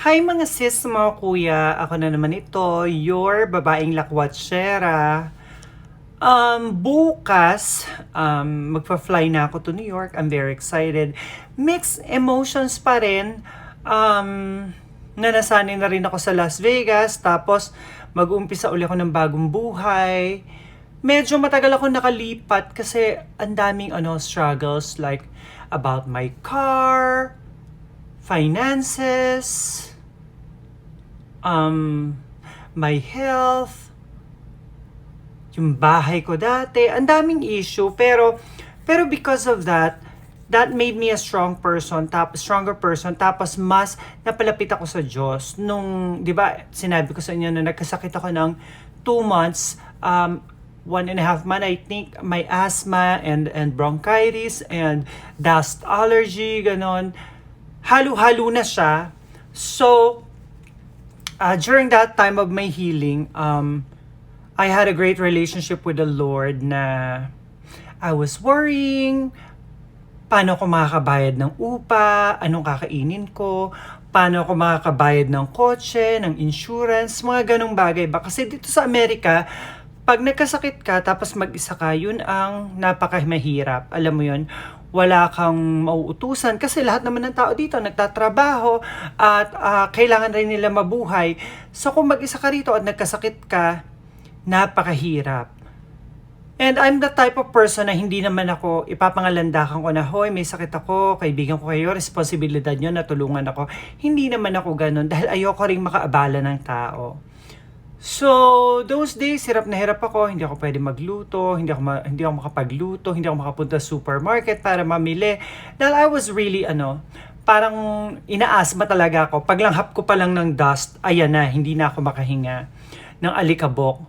Hi mga sis, mga kuya, ako na naman ito, your babaeng lakwatsera. Bukas, magpa-fly na ako to New York. I'm very excited. Mixed emotions pa rin. Nanasanay na rin ako sa Las Vegas. Tapos, mag-uumpisa uli ako ng bagong buhay. Medyo matagal ako nakalipat kasi ang daming struggles like about my car, finances, um, my health, yung bahay ko dati, ang daming issue, pero because of that, that made me a stronger person, tapos mas napalapit ako sa Diyos. Nung, di ba, sinabi ko sa inyo na nagkasakit ako ng 2 months, 1.5 months, I think, may asthma and bronchitis and dust allergy, ganon. Halo-halo na siya. So, during that time of my healing, I had a great relationship with the Lord na I was worrying, paano ako makakabayad ng upa, anong kakainin ko, paano ako makakabayad ng kotse, ng insurance, mga ganong bagay ba? Kasi dito sa Amerika, pag nagkasakit ka tapos mag-isa ka, yun ang napakahirap. Alam mo yun, wala kang mauutusan kasi lahat naman ng tao dito nagtatrabaho at kailangan rin nila mabuhay. So kung mag-isa ka rito at nagkasakit ka, napakahirap. And I'm the type of person na hindi naman ako ipapangalandakan ko na, hoy, may sakit ako, kaibigan ko kayo, responsibilidad nyo na tulungan ako. Hindi naman ako ganun dahil ayoko rin makaabala ng tao. So, those days, hirap na hirap ako, hindi ako pwede magluto, hindi ako makapagluto, hindi ako makapunta sa supermarket para mamili. Dahil I was really, parang inaasma talaga ako. Paglanghap ko pa lang ng dust, ayan na, hindi na ako makahinga ng alikabok.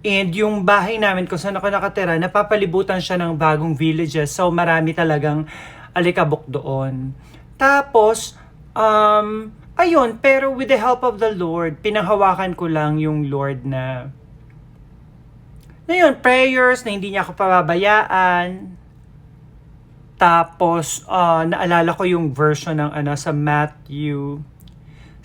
And yung bahay namin kung saan ako nakatira, napapalibutan siya ng bagong villages. So, marami talagang alikabok doon. Tapos, ayun, pero with the help of the Lord, pinanghawakan ko lang yung Lord na yun, prayers na hindi niya ako pababayaan. Tapos, naalala ko yung version ng sa Matthew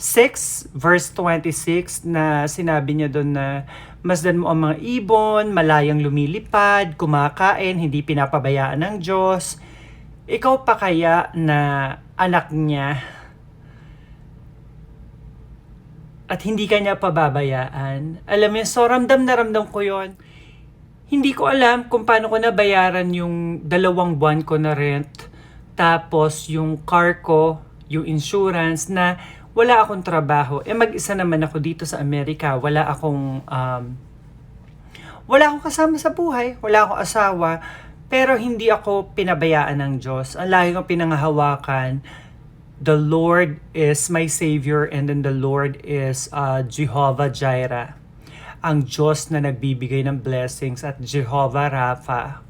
6, verse 26, na sinabi niya doon na masdan mo ang mga ibon, malayang lumilipad, kumakain, hindi pinapabayaan ng Diyos. Ikaw pa kaya na anak niya at hindi ka niya pababayaan? Alam mo, so ramdam na ramdam ko yon. Hindi ko alam kung paano ko nabayaran yung 2 buwan ko na rent. Tapos yung car ko, yung insurance na wala akong trabaho. Mag-isa naman ako dito sa Amerika. Wala akong kasama sa buhay. Wala akong asawa. Pero hindi ako pinabayaan ng Diyos. Ang lagi kong pinanghahawakan, the Lord is my Savior, and then the Lord is Jehovah Jireh, ang Diyos na nagbibigay ng blessings, at Jehovah Rapha,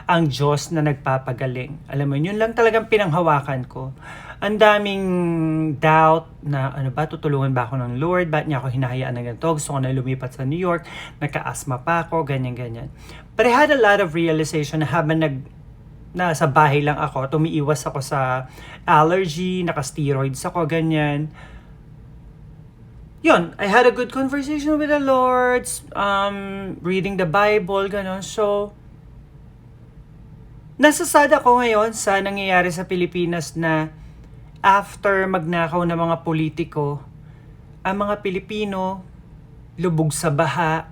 ang Diyos na nagpapagaling. Alam mo, yun lang talagang pinanghawakan ko. Ang daming doubt na tutulungan ba ako ng Lord? Ba't niya ako hinahayaan ng ganito? Gusto ko na lumipat sa New York, nagka-asthma pa ako, ganyan-ganyan. But I had a lot of realization na habang nasa bahay lang ako, tumiiwas ako sa allergy, naka-steroids ako, ganyan. Yun, I had a good conversation with the Lord, reading the Bible, gano'n. So, nasasad ako ngayon sa nangyayari sa Pilipinas na after magnakaw ng mga politiko, ang mga Pilipino lubog sa baha,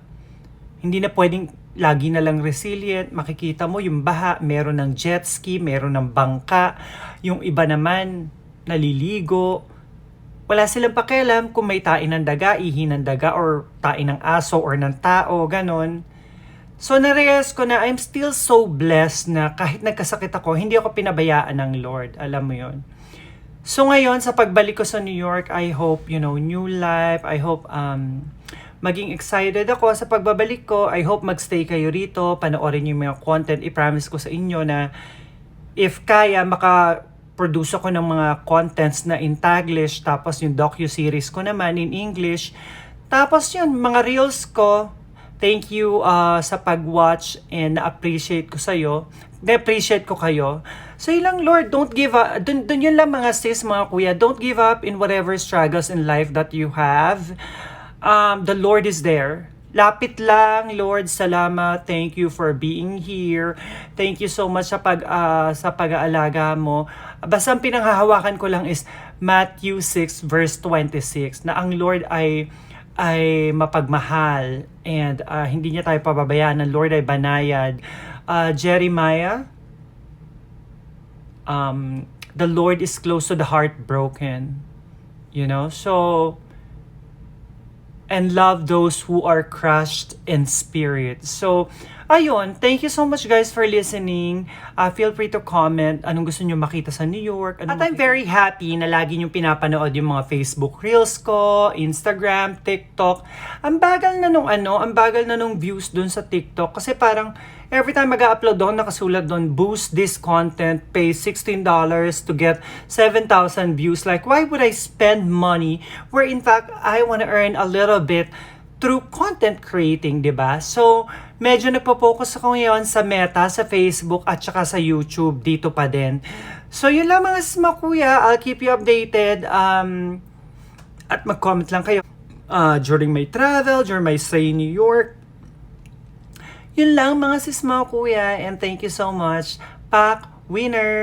hindi na pwedeng lagi na lang resilient. Makikita mo yung baha, meron ng jet ski, meron ng bangka, yung iba naman naliligo. Wala silang pakialam kung may tain ng daga, ihi ng daga, or tain ng aso or ng tao, ganon. So narealize ko na I'm still so blessed na kahit nagkasakit ako, hindi ako pinabayaan ng Lord. Alam mo yon. So ngayon, sa pagbalik ko sa New York, I hope, new life. I hope maging excited ako sa pagbabalik ko. I hope magstay kayo rito, panoorin yung mga content. I-promise ko sa inyo na if kaya, produce ako ng mga contents na in Taglish, tapos yung docu-series ko naman in English. Tapos yun, mga reels ko. Thank you sa pag-watch and na-appreciate ko sa'yo. na-appreciate ko kayo. So yun lang, Lord, don't give up. Dun yun lang mga sis, mga kuya. Don't give up in whatever struggles in life that you have. The Lord is there. Lapit lang, Lord, salamat. Thank you for being here. Thank you so much sa pag-aalaga mo. Basta ang pinanghahawakan ko lang is Matthew 6 verse 26 na ang Lord ay mapagmahal and hindi niya tayo pababayaan. Ang Lord ay banayad. Jeremiah, the Lord is close to the heartbroken. You know, so and love those who are crushed in spirit. So, ayun, thank you so much guys for listening. Feel free to comment anong gusto nyo makita sa New York. At I'm very happy na lagi nyo pinapanood yung mga Facebook Reels ko, Instagram, TikTok. Ang bagal na nung views dun sa TikTok. Kasi parang every time mag-upload doon, nakasulat doon, boost this content, pay $16 to get 7,000 views. Like, why would I spend money where in fact, I want to earn a little bit through content creating, diba? So, medyo nagpo-focus ako ngayon sa Meta, sa Facebook, at saka sa YouTube, dito pa din. So, yun lang mga kuya. I'll keep you updated. At mag-comment lang kayo during my travel, during my stay in New York. Yun lang mga sis, mga kuya, and thank you so much. Pak, winner!